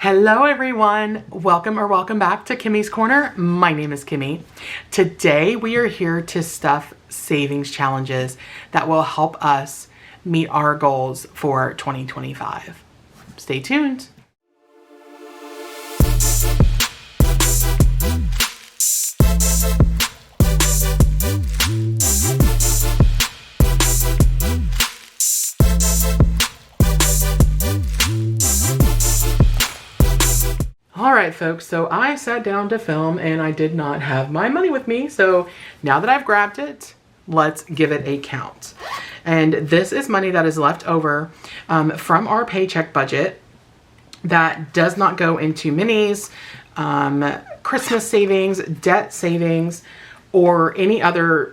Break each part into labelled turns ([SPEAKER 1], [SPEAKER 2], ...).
[SPEAKER 1] Hello everyone, welcome back to Kimmy's Corner. My name is Kimmy. Today we are here to stuff savings challenges that will help us meet our goals for 2025. Stay tuned. All right, folks, so I sat down to film and I did not have my money with me. So now that I've grabbed it, let's give it a count. And this is money that is left over from our paycheck budget that does not go into minis, Christmas savings, debt savings, or any other,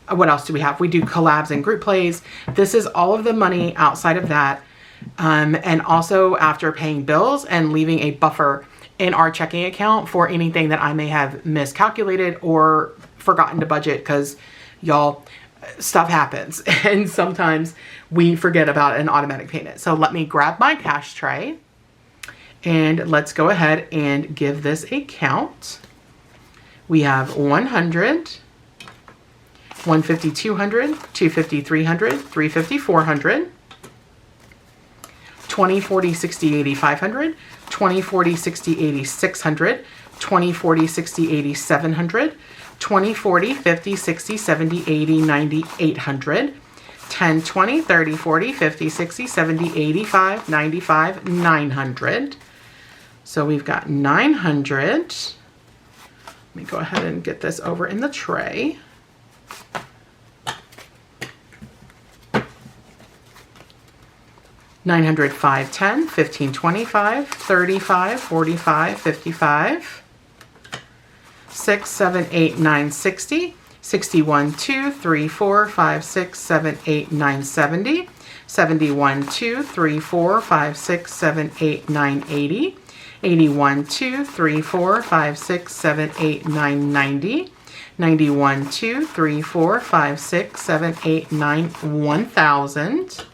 [SPEAKER 1] what else do we have? We do collabs and group plays. This is all of the money outside of that. And also after paying bills and leaving a buffer in our checking account for anything that I may have miscalculated or forgotten to budget, because y'all, stuff happens and sometimes we forget about an automatic payment. So let me grab my cash tray and let's go ahead and give this a count. We have 100, 150, 200, 250, 300, 350, 400. 20, 40, 60, 80, 500, 20, 40, 60, 80, 600, 20, 40, 60, 80, 700, 20, 40, 50, 60, 70, 80, 90, 800, 10, 20, 30, 40, 50, 60, 70, 85, 95, 900. So we've got 900. Let me go ahead and get this over in the tray. 900, 5, 10, 15, 25, 35, 45, 55, 6, 7, 8, 9, 60, 61, 2, 3, 4, 5, 6, 7, 8, 9, 70, 71, 2, 3, 4, 5, 6, 7, 8, 9, 80, 81, 2, 3, 4, 5, 6, 7, 8, 9, 90, 91, 2, 3, 4, 5, 6, 7, 8, 9, 1,000.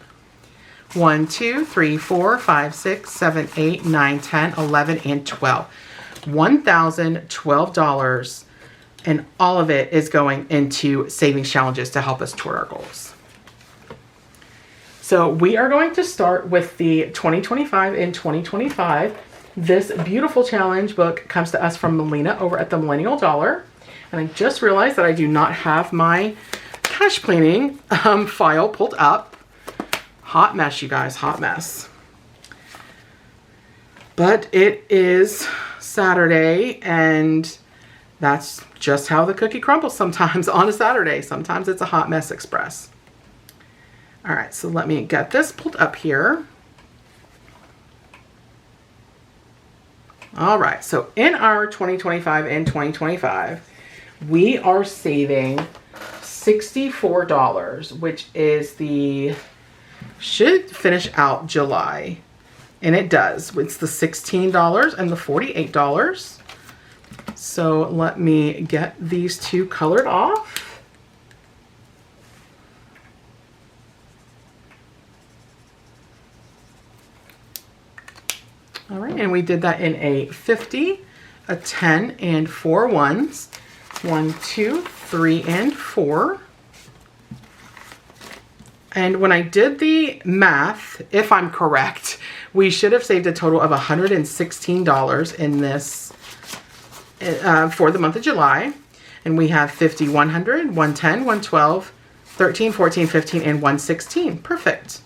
[SPEAKER 1] 1, 2, 3, 4, 5, 6, 7, 8, 9, 10, 11, and 12. $1,012. And all of it is going into savings challenges to help us toward our goals. So we are going to start with the 2025 and 2025. This beautiful challenge book comes to us from Melina over at the Millennial Dollar. And I just realized that I do not have my cash planning file pulled up. Hot mess, you guys, hot mess. But it is Saturday, and that's just how the cookie crumbles sometimes on a Saturday. Sometimes it's a hot mess express. All right, so let me get this pulled up here. All right, so in our 2025 and 2025, we are saving $64, which is should finish out July, and it does. It's the $16 and the $48. So let me get these two colored off. All right, and we did that in a 50, a 10, and 4 ones. 1, 2, 3, and 4. And when I did the math, if I'm correct, we should have saved a total of $116 in this for the month of July. And we have 50, 100, 110, 112, 13, 14, 15, and 116. Perfect.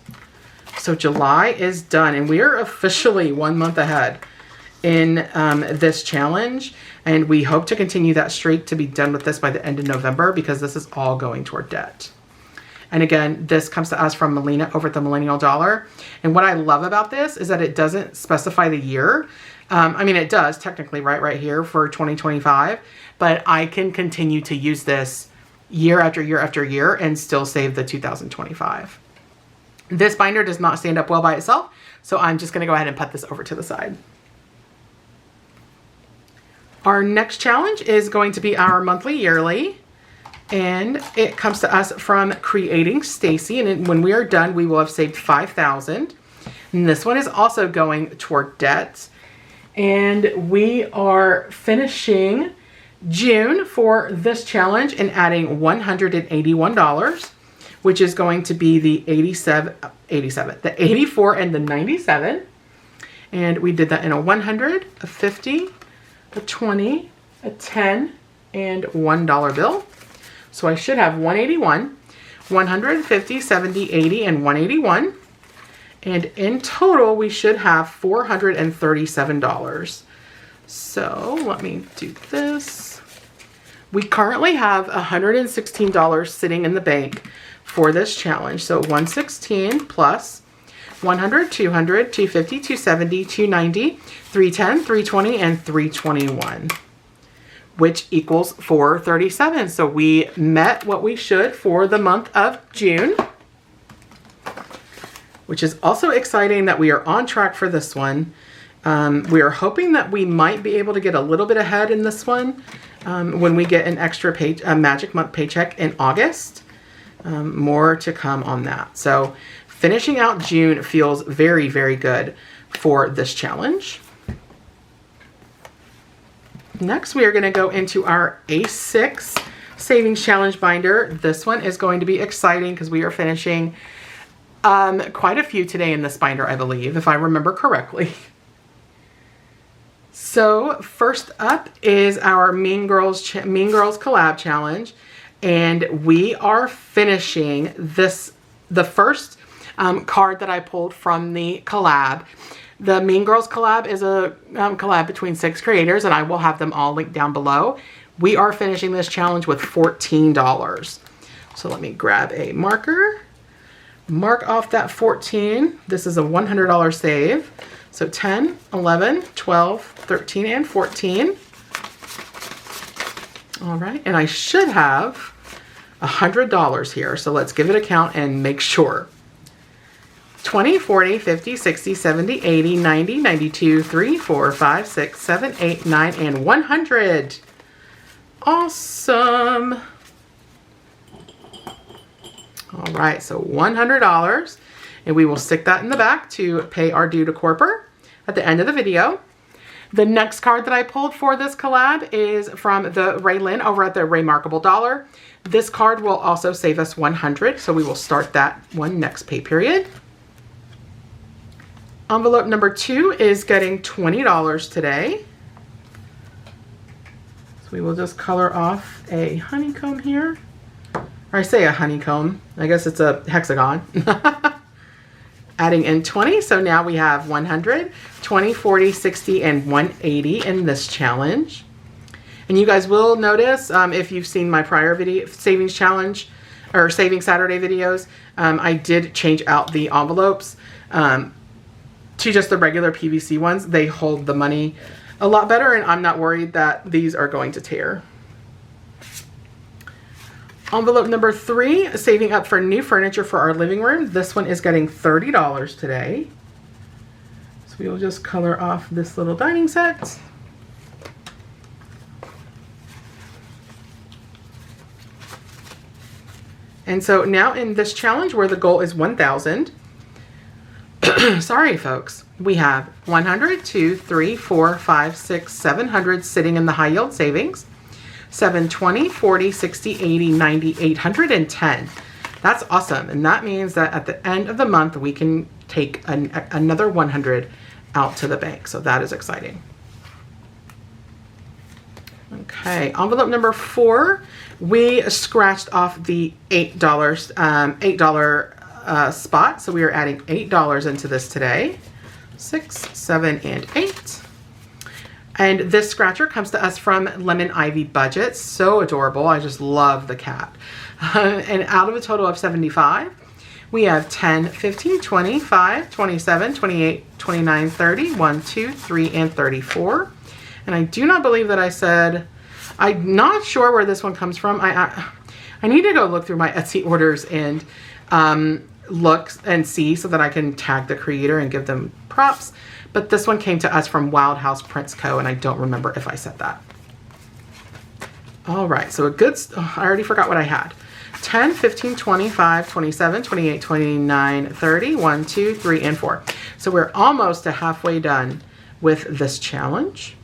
[SPEAKER 1] So July is done, and we are officially 1 month ahead in this challenge. And we hope to continue that streak to be done with this by the end of November, because this is all going toward debt. And again, this comes to us from Melina over at the Millennial Dollar. And what I love about this is that it doesn't specify the year. I mean, it does technically right here for 2025, but I can continue to use this year after year after year and still save the 2025. This binder does not stand up well by itself, so I'm just going to go ahead and put this over to the side. Our next challenge is going to be our monthly yearly. And it comes to us from Creating Stacy. And when we are done, we will have saved $5,000. And this one is also going toward debt. And we are finishing June for this challenge and adding $181, which is going to be the the 84 and the 97. And we did that in a 100, a 50, a 20, a 10, and $1 bill. So I should have 181, 150, 70, 80, and 181. And in total, we should have $437. So let me do this. We currently have $116 sitting in the bank for this challenge. So 116 plus 100, 200, 250, 270, 290, 310, 320, and 321, which equals 437. So we met what we should for the month of June, which is also exciting that we are on track for this one. We are hoping that we might be able to get a little bit ahead in this one when we get an extra Magic Month paycheck in August. More to come on that. So finishing out June feels very, very good for this challenge. Next, we are going to go into our A6 Savings Challenge binder. This one is going to be exciting because we are finishing quite a few today in this binder, I believe, if I remember correctly. So first up is our Mean Girls Collab Challenge, and we are finishing the first card that I pulled from the collab. The Mean Girls collab is a collab between 6 creators, and I will have them all linked down below. We are finishing this challenge with $14. So let me grab a marker, mark off that 14. This is a $100 save. So 10, 11, 12, 13, and 14. All right, and I should have $100 here. So let's give it a count and make sure. 20, 40, 50, 60, 70, 80, 90, 92, 3, 4, 5, 6, 7, 8, 9, and 100. Awesome. All right, so $100. And we will stick that in the back to pay our due to Corper at the end of the video. The next card that I pulled for this collab is from the Raylyn over at the Remarkable Dollar. This card will also save us $100, so we will start that one next pay period. Envelope number 2 is getting $20 today. So we will just color off a honeycomb here. Or I say a honeycomb, I guess it's a hexagon. Adding in 20, so now we have 100, 20, 40, 60, and 180 in this challenge. And you guys will notice, if you've seen my prior video, Savings Challenge, or Saving Saturday videos, I did change out the envelopes to just the regular PVC ones. They hold the money a lot better, and I'm not worried that these are going to tear. Envelope number 3, saving up for new furniture for our living room. This one is getting $30 today. So we will just color off this little dining set. And so now in this challenge where the goal is 1,000, sorry folks, we have 100, 2, 3, 4, 5, 6, 700 sitting in the high yield savings. 720, 40, 60, 80, 90, 810. That's awesome. And that means that at the end of the month, we can take another 100 out to the bank. So that is exciting. Okay, envelope number 4, we scratched off the $8 spot. So we are adding $8 into this today. 6, 7, and 8. And this scratcher comes to us from Lemon Ivy Budget. So adorable. I just love the cat. And out of a total of 75, we have 10, 15, 25, 27, 28, 29, 30, 1, 2, 3, and 34. And I do not believe that I said, I'm not sure where this one comes from. I need to go look through my Etsy orders and look and see so that I can tag the creator and give them props. But this one came to us from Wild House Prints Co. and I don't remember if I said that. All right, so a good, I already forgot what I had. 10, 15, 25, 27, 28, 29, 30, 1, 2, 3, and 4. So we're almost to halfway done with this challenge.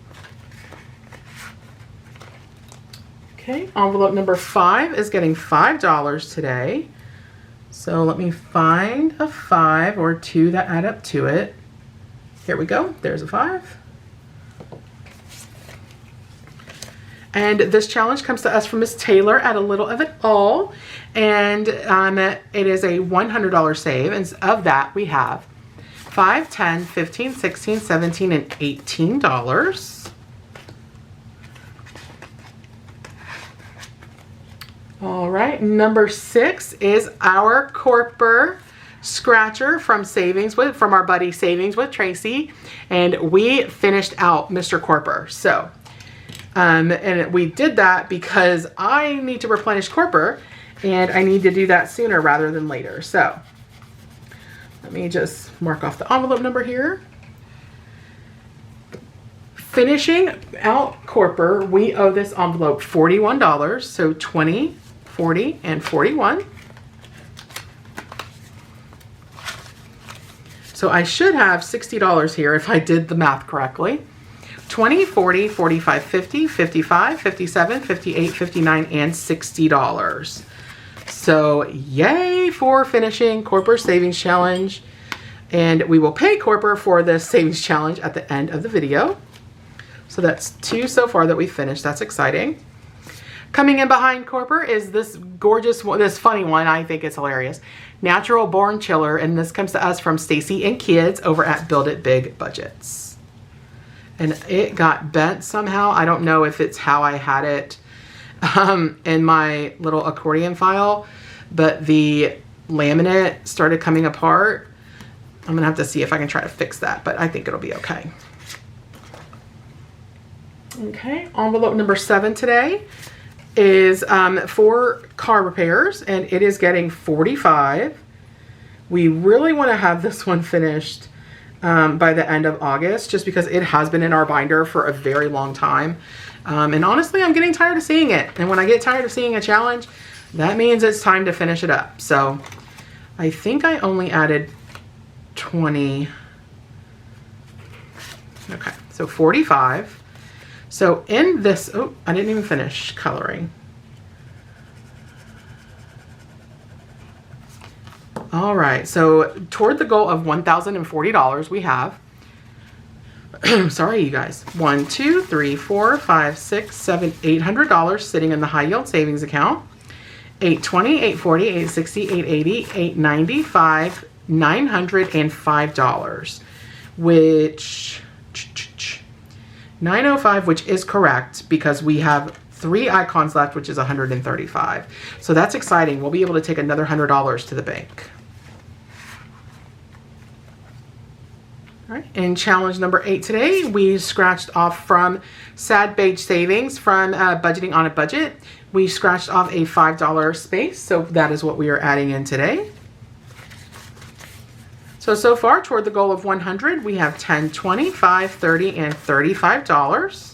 [SPEAKER 1] Okay, envelope number 5 is getting $5 today. So let me find a 5 or 2 that add up to it. Here we go, there's a 5. And this challenge comes to us from Miss Taylor at A Little of It All. And it is a $100 save. And of that, we have $5, $10, $15, $16, $17, and $18. All right, number 6 is our Corper scratcher from from our buddy Savings with Tracy. And we finished out Mr. Corper. So, and we did that because I need to replenish Corper, and I need to do that sooner rather than later. So let me just mark off the envelope number here. Finishing out Corper, we owe this envelope $41. So 20, 40, and 41. So I should have $60 here if I did the math correctly. 20, 40, 45, 50, 55, 57, 58, 59, and $60. So yay for finishing Corper Savings Challenge. And we will pay Corper for this Savings Challenge at the end of the video. So that's 2 so far that we finished. That's exciting. Coming in behind Corper is this gorgeous one, this funny one. I think it's hilarious. Natural Born Chiller. And this comes to us from Stacy and Kids over at Build It Big Budgets. And it got bent somehow. I don't know if it's how I had it in my little accordion file, but the laminate started coming apart. I'm gonna have to see if I can try to fix that, but I think it'll be okay. Okay, envelope number 7 today is for car repairs, and it is getting $45. We really wanna have this one finished by the end of August, just because it has been in our binder for a very long time. And honestly, I'm getting tired of seeing it. And when I get tired of seeing a challenge, that means it's time to finish it up. So I think I only added 20. Okay, so 45. So in this, oh, I didn't even finish coloring. All right, so toward the goal of $1,040, we have, sorry you guys, 1, 2, 3, 4, 5, 6, 7, $800 sitting in the high yield savings account. $820, $840, $860, $880, $895, $905, which 905, which is correct because we have 3 icons left, which is 135. So that's exciting. We'll be able to take another $100 to the bank. All right, in challenge number 8 today, we scratched off from Sad Beige Savings from Budgeting on a Budget. We scratched off a $5 space, so that is what we are adding in today. So far toward the goal of 100, we have 10, 20, 5, 30, and $35.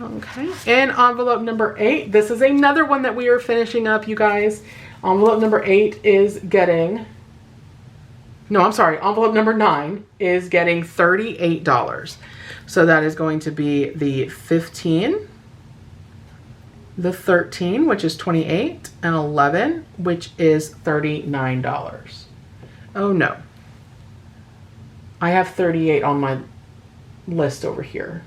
[SPEAKER 1] Okay, and envelope number 8, this is another one that we are finishing up, you guys. Envelope number 8 is getting, no, I'm sorry, envelope number 9 is getting $38. So that is going to be the 15, the 13, which is 28, and 11, which is $39. Oh no, I have 38 on my list over here.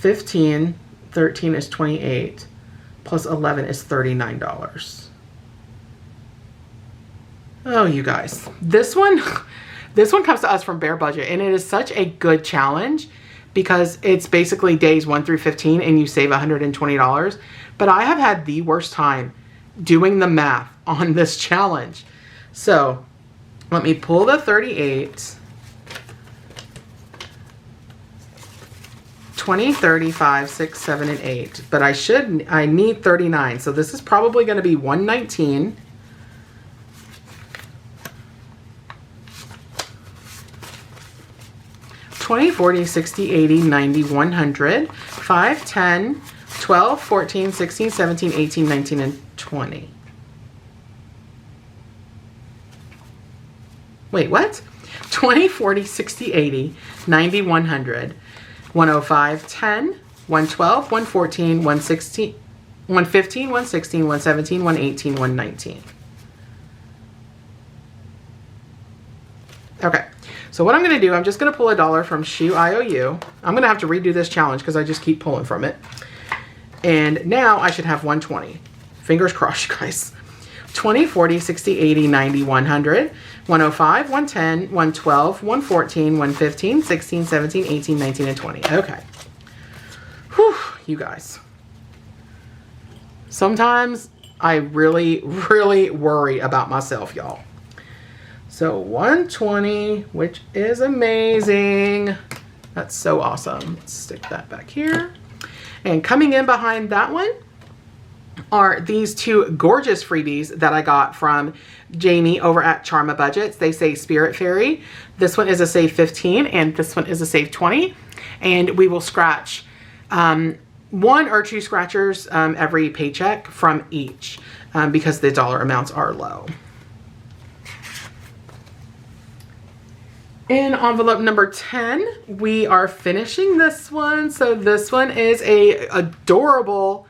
[SPEAKER 1] 15, 13 is 28, plus 11 is $39. Oh, you guys, this one comes to us from Bare Budget, and it is such a good challenge because it's basically days 1 through 15 and you save $120. But I have had the worst time doing the math on this challenge. So let me pull the 38, 20, 35, 6, 7, and 8, but I need 39. So this is probably going to be 119. 20, 40, 60, 80, 90, 100, 5, 10, 12, 14, 16, 17, 18, 19, and 20. Wait, what? 20, 40, 60, 80, 90, 100, 105, 10, 112, 114, 116, 115, 116, 117, 118, 119. Okay, so what I'm going to do, I'm just going to pull $1 from Shoe IOU. I'm going to have to redo this challenge because I just keep pulling from it. And now I should have 120. Fingers crossed, you guys. 20, 40, 60, 80, 90, 100, 105, 110, 112, 114, 115, 16, 17, 18, 19, and 20. Okay. Whew, you guys. Sometimes I really, really worry about myself, y'all. So 120, which is amazing. That's so awesome. Let's stick that back here. And coming in behind that one are these two gorgeous freebies that I got from Jamie over at Charma Budgets. They say Spirit Fairy. This one is a save 15 and this one is a save 20. And we will scratch one or two scratchers every paycheck from each because the dollar amounts are low. In envelope number 10, we are finishing this one. So this one is a adorable,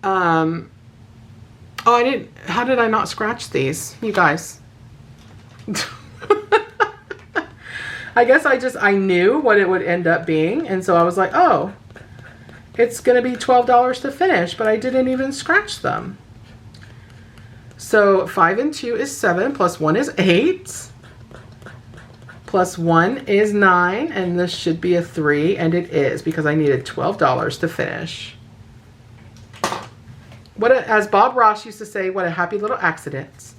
[SPEAKER 1] oh, how did I not scratch these, you guys? I guess I knew what it would end up being. And so I was like, oh, it's going to be $12 to finish, but I didn't even scratch them. So 5 and 2 is 7, plus 1 is 8. Plus 1 is 9, and this should be a 3, and it is because I needed $12 to finish. As Bob Ross used to say, what a happy little accident.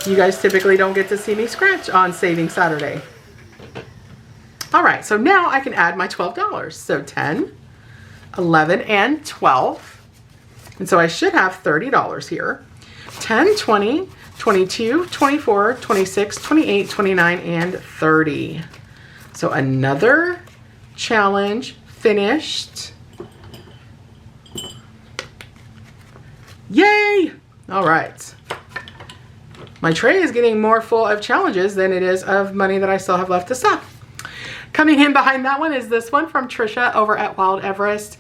[SPEAKER 1] You guys typically don't get to see me scratch on Saving Saturday. All right, so now I can add my $12. So 10, 11, and 12. And so I should have $30 here. 10, 20, 22, 24, 26, 28, 29, and 30. So another challenge finished. Yay! All right. My tray is getting more full of challenges than it is of money that I still have left to sell. Coming in behind that one is this one from Trisha over at Wild Everest.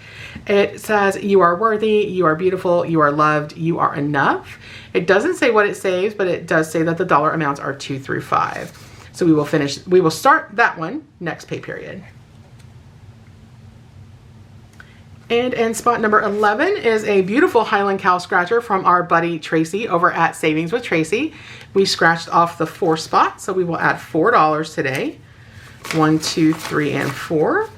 [SPEAKER 1] It says, you are worthy, you are beautiful, you are loved, you are enough. It doesn't say what it saves, but it does say that the dollar amounts are 2 through 5. So we will start that one next pay period. And in spot number 11 is a beautiful Highland Cow scratcher from our buddy Tracy over at Savings with Tracy. We scratched off the 4 spots, so we will add $4 today. 1, 2, 3, and 4.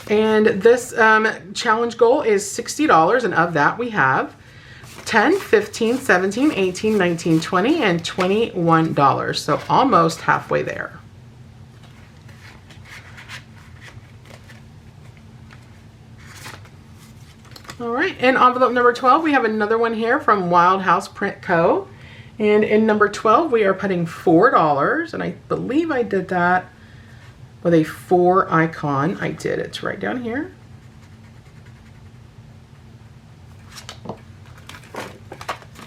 [SPEAKER 1] And this challenge goal is $60, and of that we have 10, 15, 17, 18, 19, 20, and $21. So almost halfway there. All right, in envelope number 12, we have another one here from Wild House Print Co. And in number 12, we are putting $4, and I believe I did that with a 4 icon. I did, it's right down here.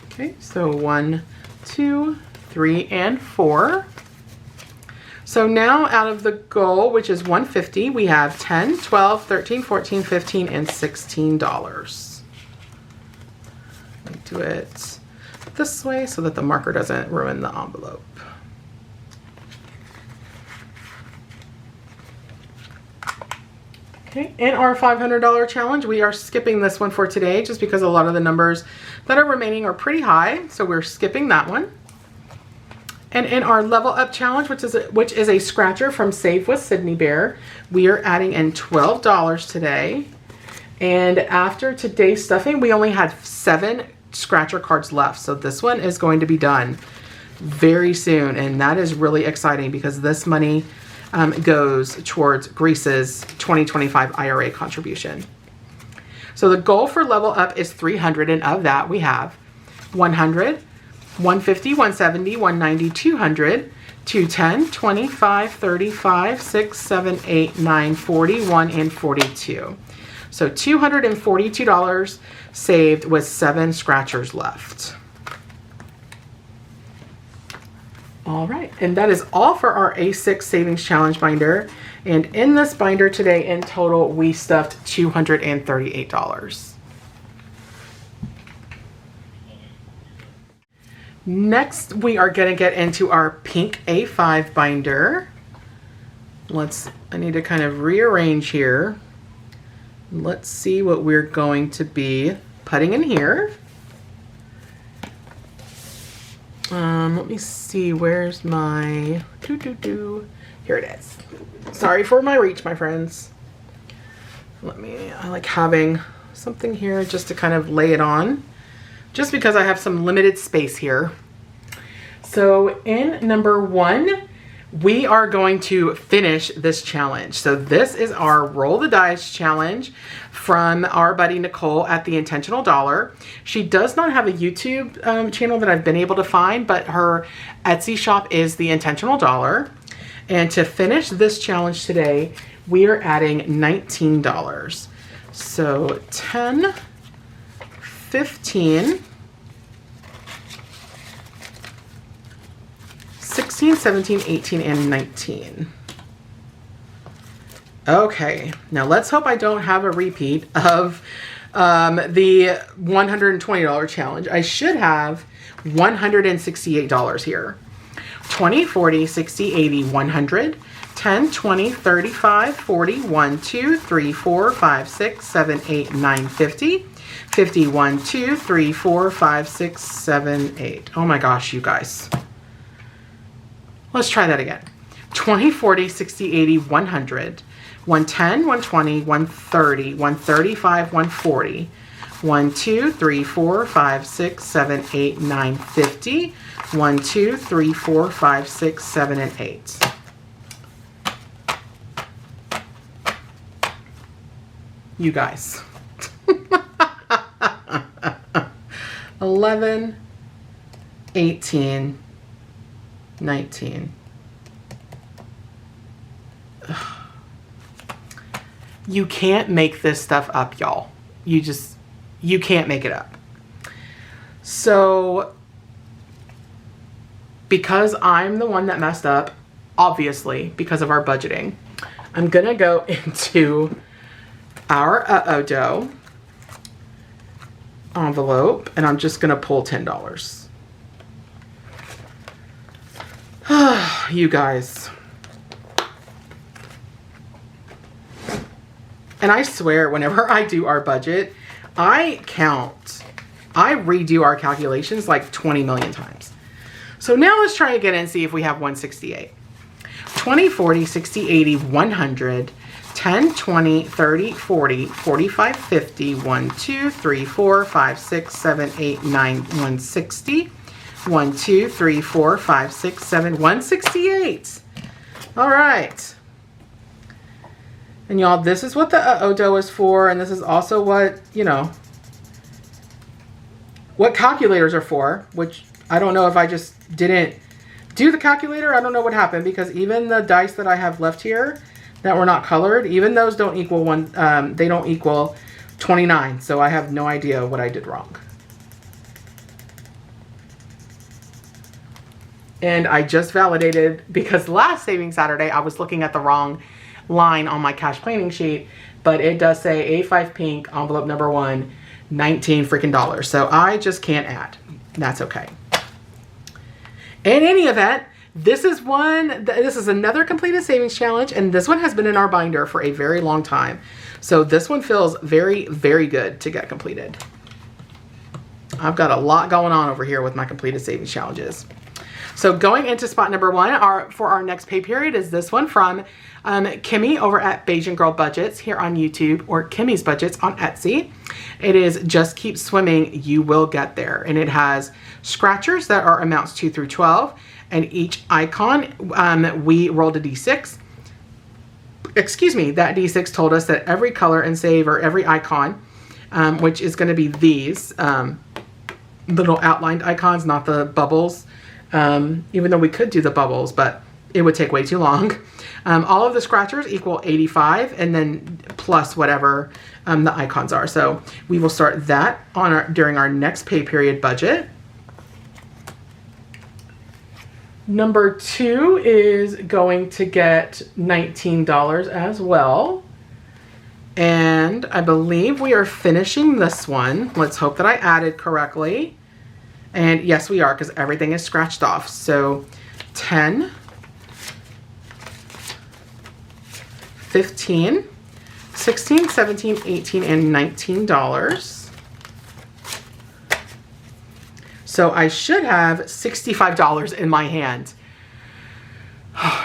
[SPEAKER 1] Okay, so 1, 2, 3, and 4. So now out of the goal, which is $150, we have 10, 12, 13, 14, 15, and $16. Let me do it this way so that the marker doesn't ruin the envelope. Okay, in our $500 challenge, we are skipping this one for today just because a lot of the numbers that are remaining are pretty high, so we're skipping that one. And in our level up challenge, which is a scratcher from Save with Sydney Bear, we are adding in $12 today. And after today's stuffing, we only had 7 scratcher cards left. So this one is going to be done very soon. And that is really exciting because this money goes towards Greece's 2025 IRA contribution. So the goal for level up is 300. And of that, we have 100, 150, 170, 190, 200, to 10, 25, 35, 6, 7, 8, 9, 41, and 42. So $242 saved with 7 scratchers left. All right, and that is all for our A6 Savings Challenge binder. And in this binder today, in total, we stuffed $238. Next, we are gonna get into our pink A5 binder. I need to kind of rearrange here. Let's see what we're going to be putting in here. Let me see, where's my, here it is. Sorry for my reach, my friends. I like having something here just to kind of lay it on, just because I have some limited space here. So in number 1, we are going to finish this challenge. So this is our Roll the Dice challenge from our buddy Nicole at The Intentional Dollar. She does not have a YouTube channel that I've been able to find, but her Etsy shop is The Intentional Dollar. And to finish this challenge today, we are adding $19. So 10, 15, 16, 17, 18, and 19. Okay, now let's hope I don't have a repeat of the $120 challenge. I should have $168 here. 20, 40, 60, 80, 100, 10, 20, 35, 40, 1, 2, 3, 4, 5, 6, 7, 8, 9, 50, 51, 2, 3, 4, 5, 6, 7, 8. Oh my gosh, you guys. Let's try that again. 20, 40, 60, 80, 100, 110, 120, 130, 135, 140, 1, 2, 3, 4, 5, 6, 7, 8, 9, 50, 1, 2, 3, 4, 5, 6, 7, and 8. You guys. 11, 18, 19. Ugh. You can't make this stuff up, y'all. You can't make it up. So, because I'm the one that messed up, obviously, because of our budgeting, I'm gonna go into our dough envelope, and I'm just gonna pull $10. You guys. And I swear, whenever I do our budget, I redo our calculations like 20 million times. So now let's try again and see if we have 168. 20, 40, 60, 80, 100, 10, 20, 30, 40, 45, 50, 1, 2, 3, 4, 5, 6, 7, 8, 9, 160, 1, 2, 3, 4, 5, 6, 7, 168. All right. And y'all, this is what the dough is for, and this is also what, what calculators are for, which I don't know if I just didn't do the calculator. I don't know what happened, because even the dice that I have left here that were not colored, even those don't equal they don't equal 29. So I have no idea what I did wrong. And I just validated, because last Saving Saturday, I was looking at the wrong line on my cash planning sheet, but it does say A5 pink, envelope number 1, 19 freaking dollars. So I just can't add. That's okay. In any event, this is another completed savings challenge, and this one has been in our binder for a very long time. So this one feels very, very good to get completed. I've got a lot going on over here with my completed savings challenges. So going into spot number 1 for our next pay period is this one from Kimmy over at Bajan Girl Budgets here on YouTube, or Kimmy's Budgets on Etsy. It is Just Keep Swimming, You Will Get There. And it has scratchers that are amounts 2 through 12. And each icon, we rolled a D6. Excuse me, that D6 told us that every color and save, or every icon, which is going to be these little outlined icons, not the bubbles, even though we could do the bubbles, but it would take way too long. All of the scratchers equal 85, and then plus whatever the icons are. So we will start that on during our next pay period budget. Number 2 is going to get $19 as well. And I believe we are finishing this one. Let's hope that I added correctly. And yes, we are, because everything is scratched off. So 10, 15, 16, 17, 18, and $19. So I should have $65 in my hand.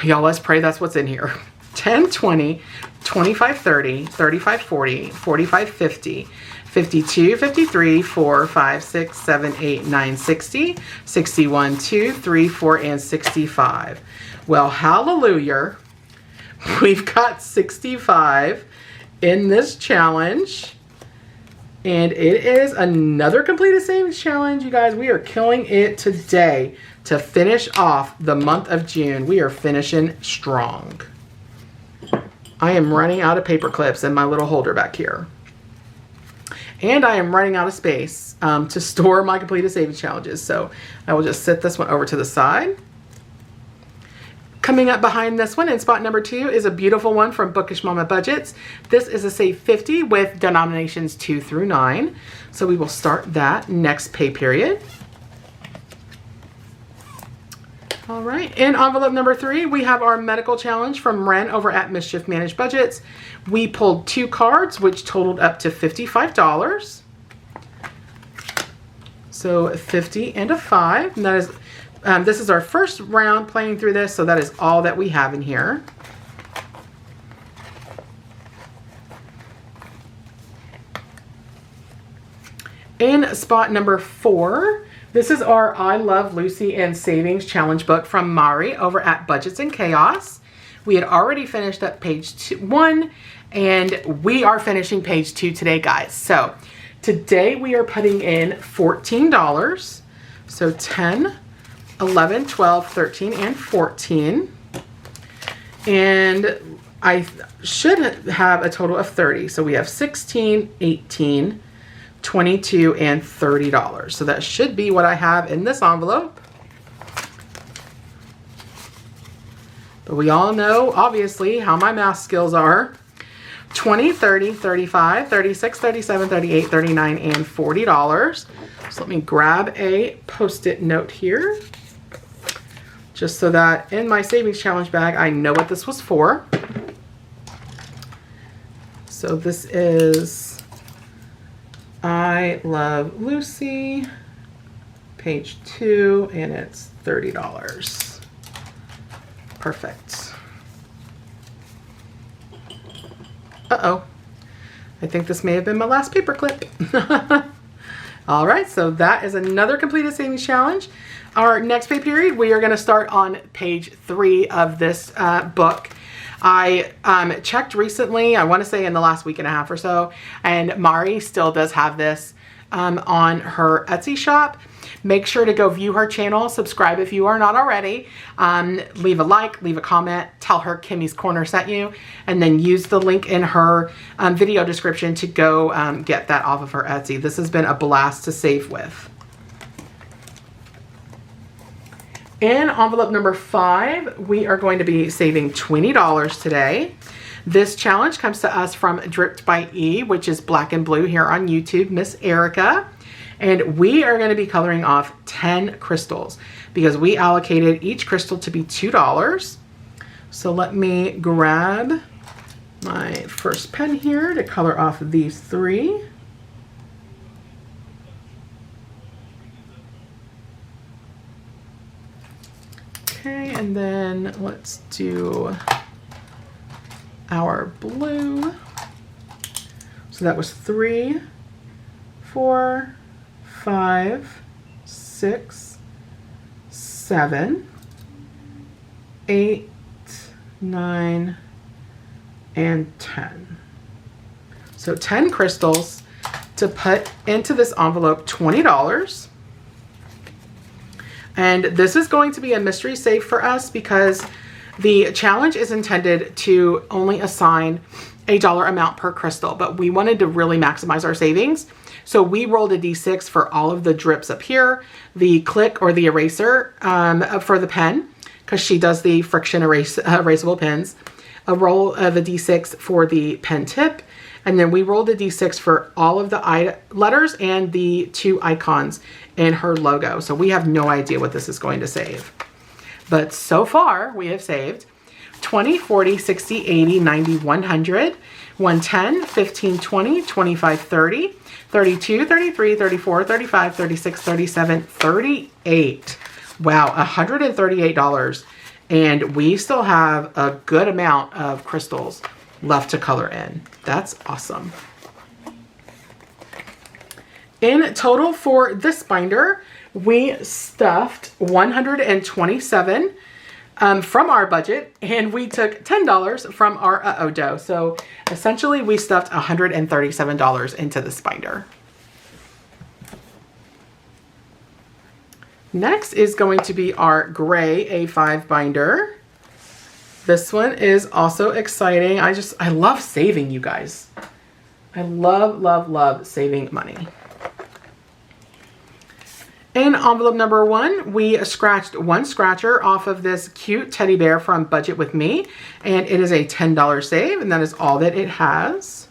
[SPEAKER 1] Y'all, let's pray that's what's in here. 10, 20, 25, 30, 35, 40, 45, 50, 52, 53, 4, 5, 6, 7, 8, 9, 60, 61, 2, 3, 4, and 65. Well, hallelujah. We've got 65 in this challenge. And it is another completed savings challenge, you guys. We are killing it today to finish off the month of June. We are finishing strong. I am running out of paper clips in my little holder back here. And I am running out of space to store my completed savings challenges. So I will just set this one over to the side. Coming up behind this one in spot number 2 is a beautiful one from Bookish Mama Budgets. This is a Save 50 with denominations 2 through 9. So we will start that next pay period. All right, in envelope number 3, we have our medical challenge from Ren over at Mischief Managed Budgets. We pulled 2 cards, which totaled up to $55. So 50 and a 5, and that is this is our first round playing through this, so that is all that we have in here. In spot number 4, this is our I Love Lucy and Savings Challenge book from Mari over at Budgets and Chaos. We had already finished up page 1, and we are finishing page 2 today, guys. So today we are putting in $14. So 10, 11, 12, 13, and 14. And I should have a total of 30. So we have 16, 18, 22, and $30. So that should be what I have in this envelope. But we all know, obviously, how my math skills are. 20, 30, 35, 36, 37, 38, 39, and $40. So let me grab a Post-it note here, just so that in my savings challenge bag, I know what this was for. So this is I Love Lucy, page 2, and it's $30. Perfect. Uh-oh. I think this may have been my last paper clip. All right, so that is another completed savings challenge. Our next pay period, we are going to start on page 3 of this book. I checked recently, I want to say in the last week and a half or so, and Mari still does have this on her Etsy shop. Make sure to go view her channel, subscribe if you are not already, leave a like, leave a comment, tell her Kimmy's Corner sent you, and then use the link in her video description to go get that off of her Etsy. This has been a blast to save with. In envelope number 5, we are going to be saving $20 today. This challenge comes to us from Dripped by E, which is black and blue here on YouTube, Miss Erica. And we are going to be coloring off 10 crystals because we allocated each crystal to be $2. So let me grab my first pen here to color off these 3. Okay, and then let's do our blue. So that was 3, 4, 5, 6, 7, 8, 9, and 10. So 10 crystals to put into this envelope, $20. And this is going to be a mystery save for us because the challenge is intended to only assign a dollar amount per crystal, but we wanted to really maximize our savings. So we rolled a d6 for all of the drips up here, the click or the eraser for the pen, because she does the friction erasable pens, a roll of a d6 for the pen tip, and then we rolled a d6 for all of the letters and the 2 icons in her logo. So we have no idea what this is going to save. But so far we have saved 20, 40, 60, 80, 90, 100, 110, 15, 20, 25, 30, 32, 33, 34, 35, 36, 37, 38. Wow, $138. And we still have a good amount of crystals left to color in. That's awesome. In total for this binder, we stuffed 127 from our budget, and we took $10 from our uh-oh dough. So essentially we stuffed $137 into this binder. Next is going to be our gray A5 binder. This one is also exciting. I love saving, you guys. I love, love, love saving money. In envelope number 1, we scratched one scratcher off of this cute teddy bear from Budget With Me, and it is a $10 save, and that is all that it has.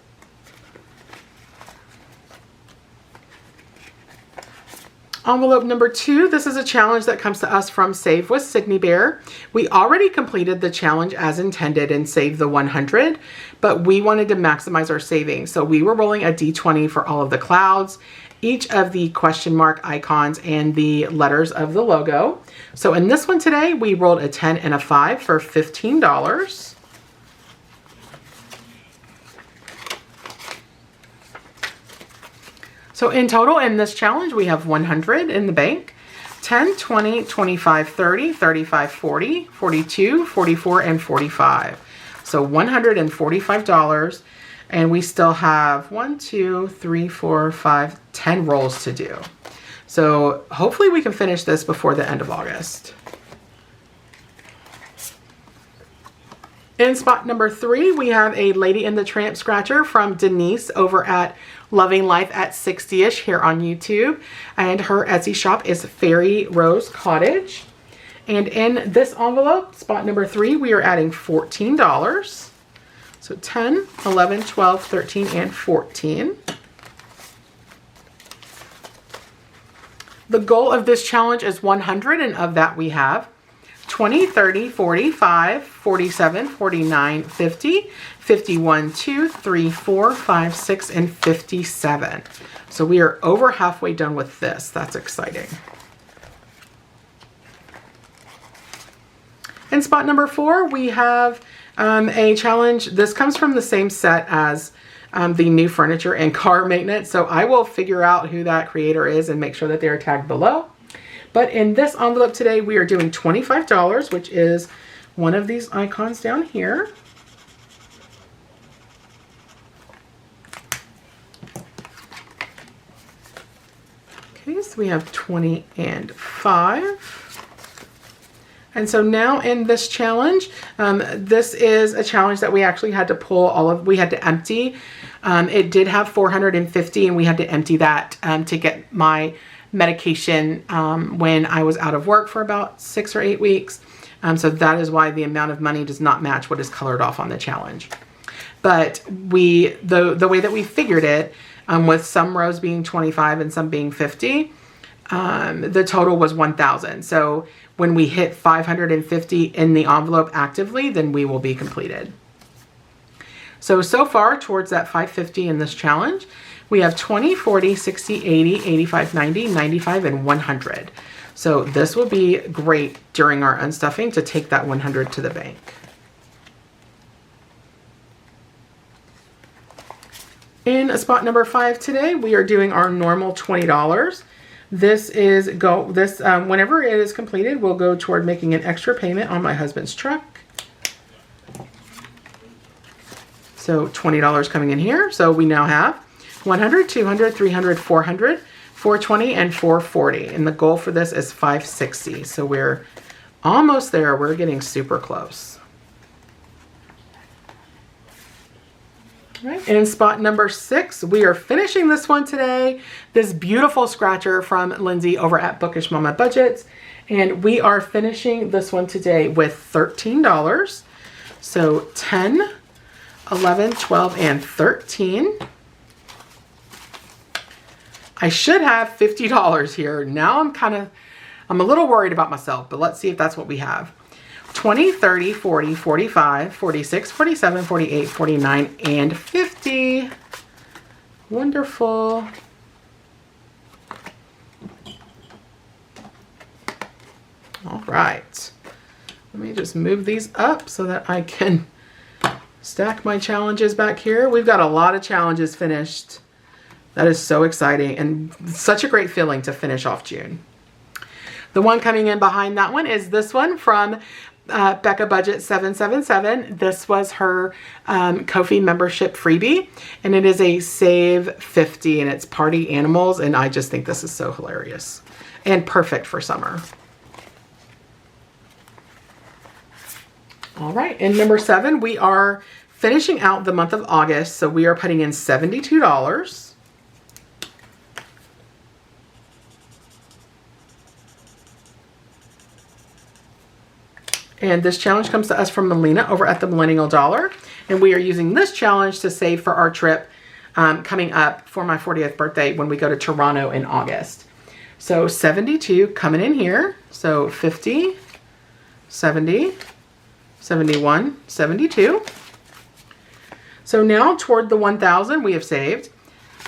[SPEAKER 1] Envelope number 2, this is a challenge that comes to us from Save with Sydney Bear. We already completed the challenge as intended and saved the 100, but we wanted to maximize our savings. So we were rolling a d20 for all of the clouds, each of the question mark icons, and the letters of the logo. So in this one today, we rolled a 10 and a 5 for $15. So in total in this challenge, we have 100 in the bank, 10, 20, 25, 30, 35, 40, 42, 44, and 45. So $145. And we still have 1, 2, 3, 4, 5, 10 rolls to do. So hopefully we can finish this before the end of August. In spot number 3, we have a Lady in the Tramp scratcher from Denise over at Loving Life at 60ish here on YouTube. And her Etsy shop is Fairy Rose Cottage. And in this envelope, spot number 3, we are adding $14. So 10, 11, 12, 13, and 14. The goal of this challenge is 100, and of that we have 20, 30, 45, 47, 49, 50, 51, 2, 3, 4, 5, 6, and 57. So we are over halfway done with this. That's exciting. In spot number 4, we have a challenge. This comes from the same set as the new furniture and car maintenance. So I will figure out who that creator is and make sure that they are tagged below. But in this envelope today, we are doing $25, which is one of these icons down here. Okay, so we have 20 and 5. And so now in this challenge, this is a challenge that we actually had to pull we had to empty. It did have 450, and we had to empty that to get my medication when I was out of work for about 6 or 8 weeks. So that is why the amount of money does not match what is colored off on the challenge. But the way that we figured it, with some rows being 25 and some being 50, the total was 1,000. So when we hit 550 in the envelope actively, then we will be completed. So far towards that 550 in this challenge, we have 20, 40, 60, 80, 85, 90, 95, and 100. So this will be great during our unstuffing to take that 100 to the bank. In spot number 5 today, we are doing our normal $20. This is whenever it is completed, will go toward making an extra payment on my husband's truck. So $20 coming in here. So we now have 100, 200, 300, 400, 420 and 440. And the goal for this is 560. So we're almost there. We're getting super close. All right, in spot number 6, we are finishing this one today. This beautiful scratcher from Lindsay over at Bookish Mama Budgets. And we are finishing this one today with $13. So 10, 11, 12, and 13. I should have $50 here. Now I'm a little worried about myself, but let's see if that's what we have. 20, 30, 40, 45, 46, 47, 48, 49, and 50. Wonderful. All right. Let me just move these up so that I can stack my challenges back here. We've got a lot of challenges finished. That is so exciting and such a great feeling to finish off June. The one coming in behind that one is this one from Becca Budget 777. This was her Ko-fi membership freebie, and it is a save 50, and it's party animals, and I just think this is so hilarious and perfect for summer. All right, in number 7, we are finishing out the month of August, so we are putting in $72. And this challenge comes to us from Melina over at the Millennial Dollar. And we are using this challenge to save for our trip coming up for my 40th birthday when we go to Toronto in August. So 72 coming in here. So 50, 70, 71, 72. So now toward the 1,000 we have saved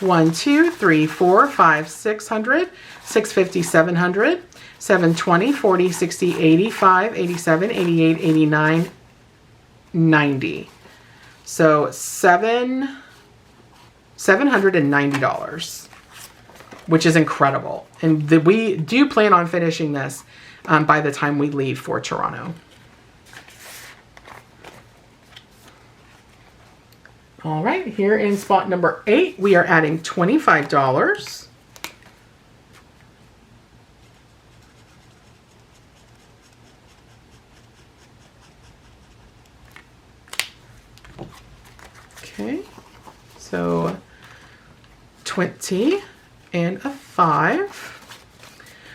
[SPEAKER 1] 1, 2, 3, 4, 5, 600, 650, 700, 720, 40, 60, 85, 87, 88, 89, 90. So $790, which is incredible. And we do plan on finishing this by the time we leave for Toronto. All right, here in spot number 8, we are adding $25. Okay, so 20 and a 5.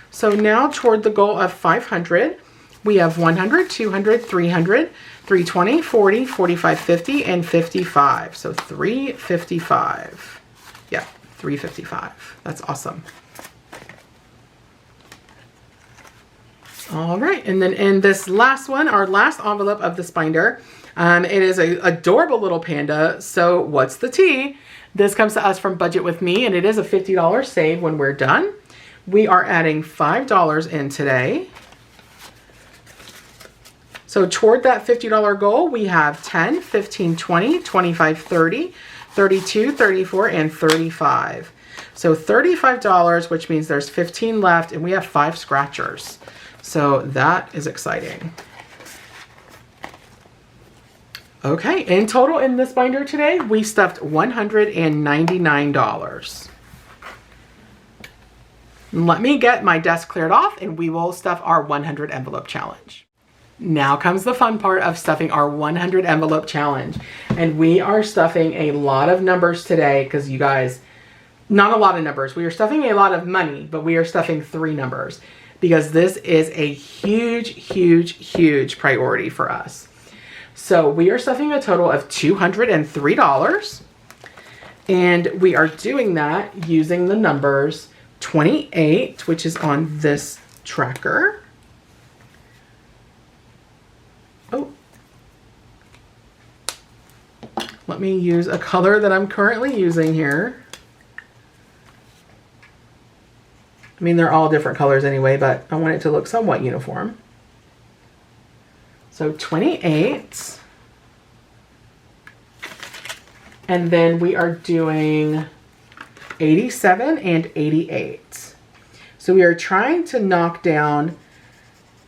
[SPEAKER 1] So now toward the goal of 500, we have 100, 200, 300, 320, 40, 45, 50, and 55. So 355. Yeah, 355. That's awesome. All right, and then in this last one, our last envelope of this binder, it is an adorable little panda. So what's the tea? This comes to us from Budget With Me, and it is a $50 save when we're done. We are adding $5 in today. So toward that $50 goal, we have 10, 15, 20, 25, 30, 32, 34, and 35. So $35, which means there's 15 left, and we have 5 scratchers. So that is exciting. Okay, in total in this binder today, we stuffed $199. Let me get my desk cleared off and we will stuff our 100 envelope challenge. Now comes the fun part of stuffing our 100 envelope challenge. And we are stuffing a lot of numbers today because you guys, not a lot of numbers. We are stuffing a lot of money, but we are stuffing 3 numbers because this is a huge, huge, huge priority for us. So we are stuffing a total of $203, and we are doing that using the numbers 28, which is on this tracker. Oh, let me use a color that I'm currently using here. I mean, they're all different colors anyway, but I want it to look somewhat uniform. So 28. And then we are doing 87 and 88. So we are trying to knock down,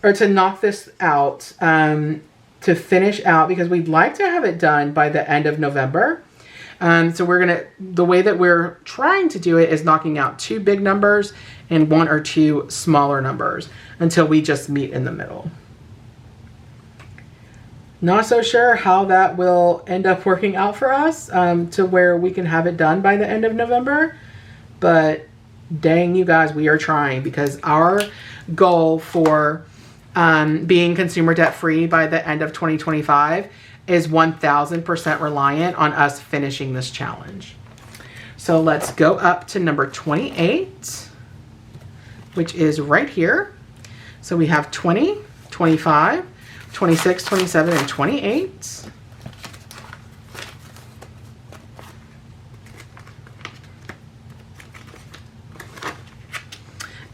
[SPEAKER 1] or to knock this out, to finish out, because we'd like to have it done by the end of November. So the way that we're trying to do it is knocking out 2 big numbers and 1 or 2 smaller numbers until we just meet in the middle. Not so sure how that will end up working out for us to where we can have it done by the end of November. But dang, you guys, we are trying, because our goal for being consumer debt free by the end of 2025 is 1000% reliant on us finishing this challenge. So let's go up to number 28, which is right here. So we have 20, 25, 26, 27, and 28.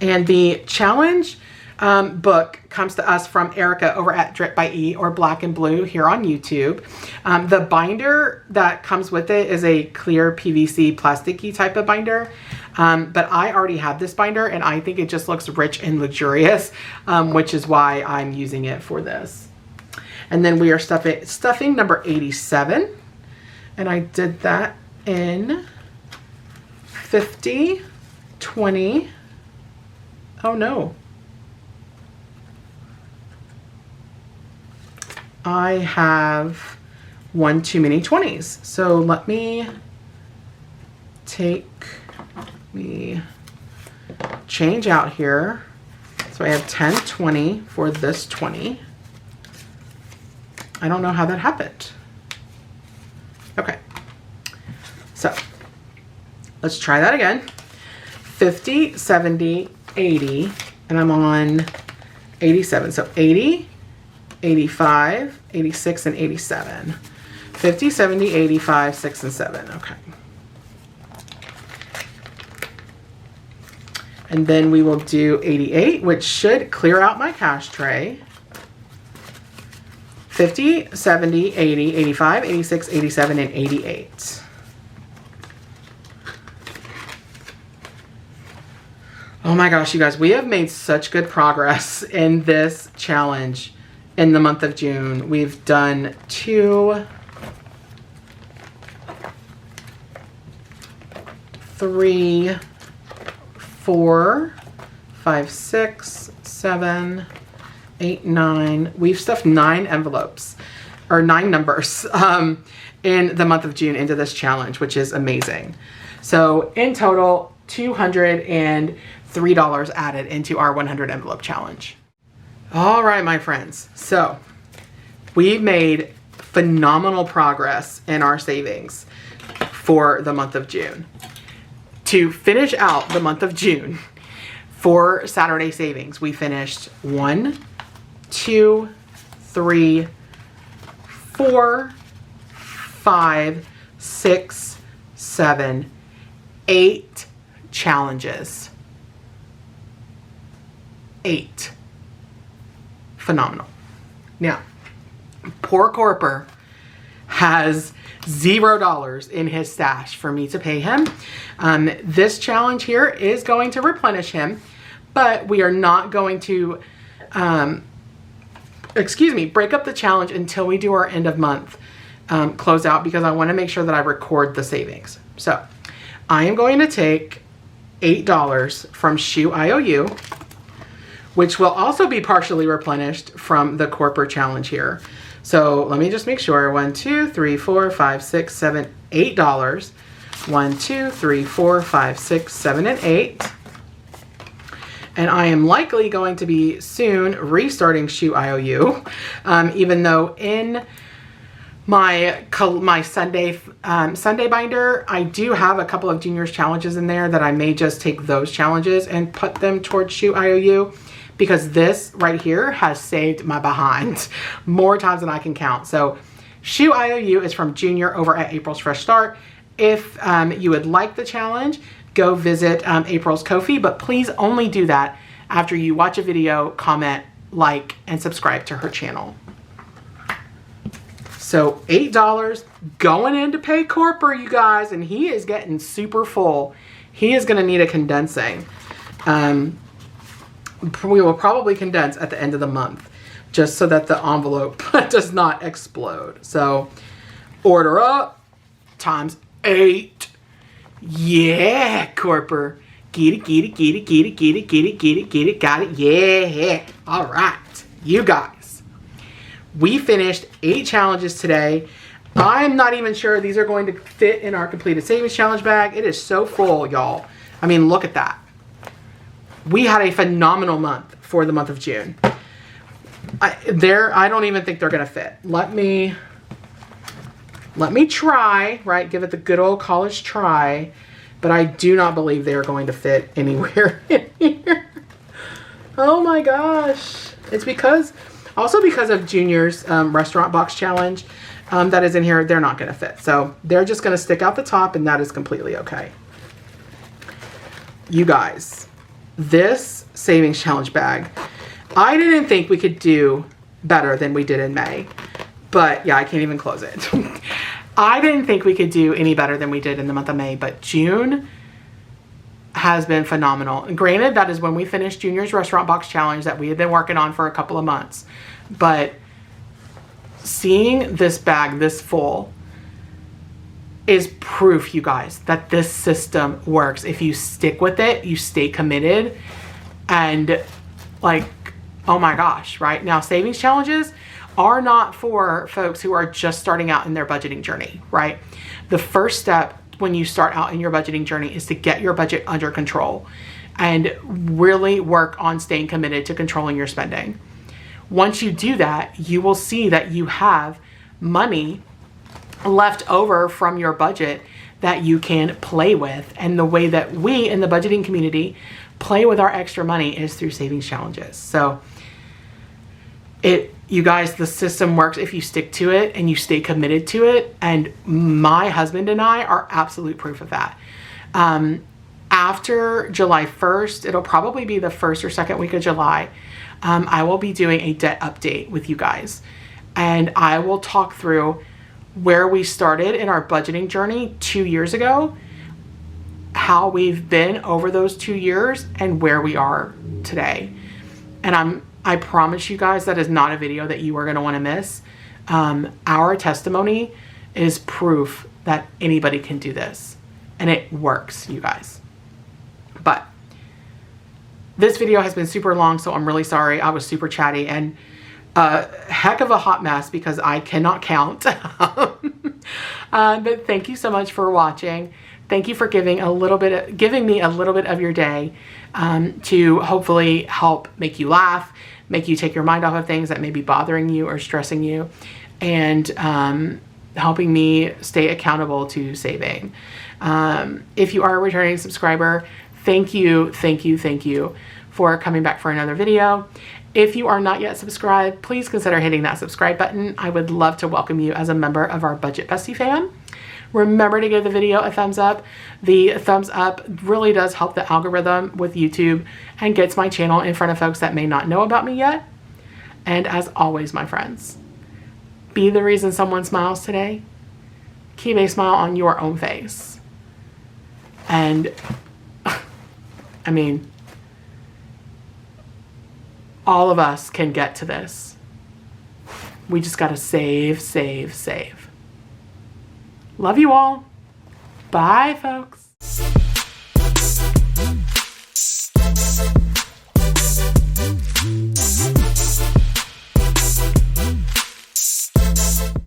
[SPEAKER 1] And the challenge book comes to us from Erica over at Drip by E, or Black and Blue here on YouTube. The binder that comes with it is a clear PVC plasticky type of binder. But I already have this binder and I think it just looks rich and luxurious, which is why I'm using it for this. And then we are stuffing number 87. And I did that in 50, 20. Oh no. I have 1 too many 20s. So let me change out here. So I have 10, 20 for this 20. I don't know how that happened. Okay. So let's try that again. 50, 70, 80, and I'm on 87. So 80, 85, 86, and 87. 50, 70, 85, 6, and 7. Okay. And then we will do 88, which should clear out my cash tray. 50, 70, 80, 85, 86, 87, and 88. Oh my gosh, you guys, we have made such good progress in this challenge in the month of June. We've done 2, 3, 4, 5, 6, 7, 8, 9. We've stuffed 9 envelopes, or 9 numbers, in the month of June into this challenge, which is amazing. So in total, $203 added into our 100 envelope challenge. All right, my friends. So we've made phenomenal progress in our savings for the month of June. To finish out the month of June, for Saturday savings, we finished 1, 2, 3, 4, 5, 6, 7, 8 challenges. 8. Phenomenal. Now, poor Corper has $0 in his stash for me to pay him. This challenge here is going to replenish him, but we are not going to, break up the challenge until we do our end of month closeout, because I want to make sure that I record the savings. So I am going to take $8 from Shoe IOU, which will also be partially replenished from the Corper challenge here. So let me just make sure. 1, 2, 3, 4, 5, 6, 7, $8. 1, 2, 3, 4, 5, 6, 7, and 8. And I am likely going to be soon restarting Shoe IOU, even though in my Sunday binder, I do have a couple of juniors challenges in there that I may just take those challenges and put them towards Shoe IOU, because this right here has saved my behind more times than I can count. So Shoe IOU is from Junior over at April's Fresh Start. If you would like the challenge, go visit April's Ko-fi, but please only do that after you watch a video, comment, like, and subscribe to her channel. So $8 going in to pay Corper, you guys, and he is getting super full. He is gonna need a condensing. We will probably condense at the end of the month, just so that the envelope does not explode. So order up times 8. Yeah, Corper. Get it, get it, get it, get it, get it, get it, get it, get it, got it. Yeah. All right, you guys. We finished 8 challenges today. I'm not even sure these are going to fit in our completed savings challenge bag. It is so full, y'all. I mean, look at that. We had a phenomenal month for the month of June. I don't even think they're gonna fit. Let me try, right? Give it the good old college try, but I do not believe they are going to fit anywhere in here. Oh my gosh. It's also because of Junior's restaurant box challenge that is in here. They're not gonna fit. So they're just gonna stick out the top, and that is completely okay. You guys, this savings challenge bag, I didn't think we could do better than we did in May. But yeah, I can't even close it. I didn't think we could do any better than we did in the month of May, but June has been phenomenal. And granted, that is when we finished Junior's restaurant box challenge that we had been working on for a couple of months. But seeing this bag this full is proof, you guys, that this system works. If you stick with it, you stay committed, and like, oh my gosh, right? Now, savings challenges are not for folks who are just starting out in their budgeting journey, right? The first step when you start out in your budgeting journey is to get your budget under control and really work on staying committed to controlling your spending. Once you do that, you will see that you have money left over from your budget that you can play with. And the way that we in the budgeting community play with our extra money is through savings challenges. So you guys, the system works if you stick to it and you stay committed to it. And my husband and I are absolute proof of that. After July 1st, it'll probably be the first or second week of July, I will be doing a debt update with you guys. And I will talk through where we started in our budgeting journey 2 years ago, how we've been over those 2 years, and where we are today. And I promise you guys that is not a video that you are going to want to miss. Our testimony is proof that anybody can do this, and it works, you guys. But this video has been super long, so I'm really sorry. I was super chatty and a heck of a hot mess because I cannot count. But thank you so much for watching. Thank you for giving me a little bit of your day to hopefully help make you laugh, make you take your mind off of things that may be bothering you or stressing you, and helping me stay accountable to saving. If you are a returning subscriber, thank you for coming back for another video. If you are not yet subscribed, please consider hitting that subscribe button. I would love to welcome you as a member of our Budget Bestie fam. Remember to give the video a thumbs up. The thumbs up really does help the algorithm with YouTube and gets my channel in front of folks that may not know about me yet. And as always, my friends, be the reason someone smiles today. Keep a smile on your own face. And I mean, all of us can get to this. We just got to save. Love you all. Bye, folks.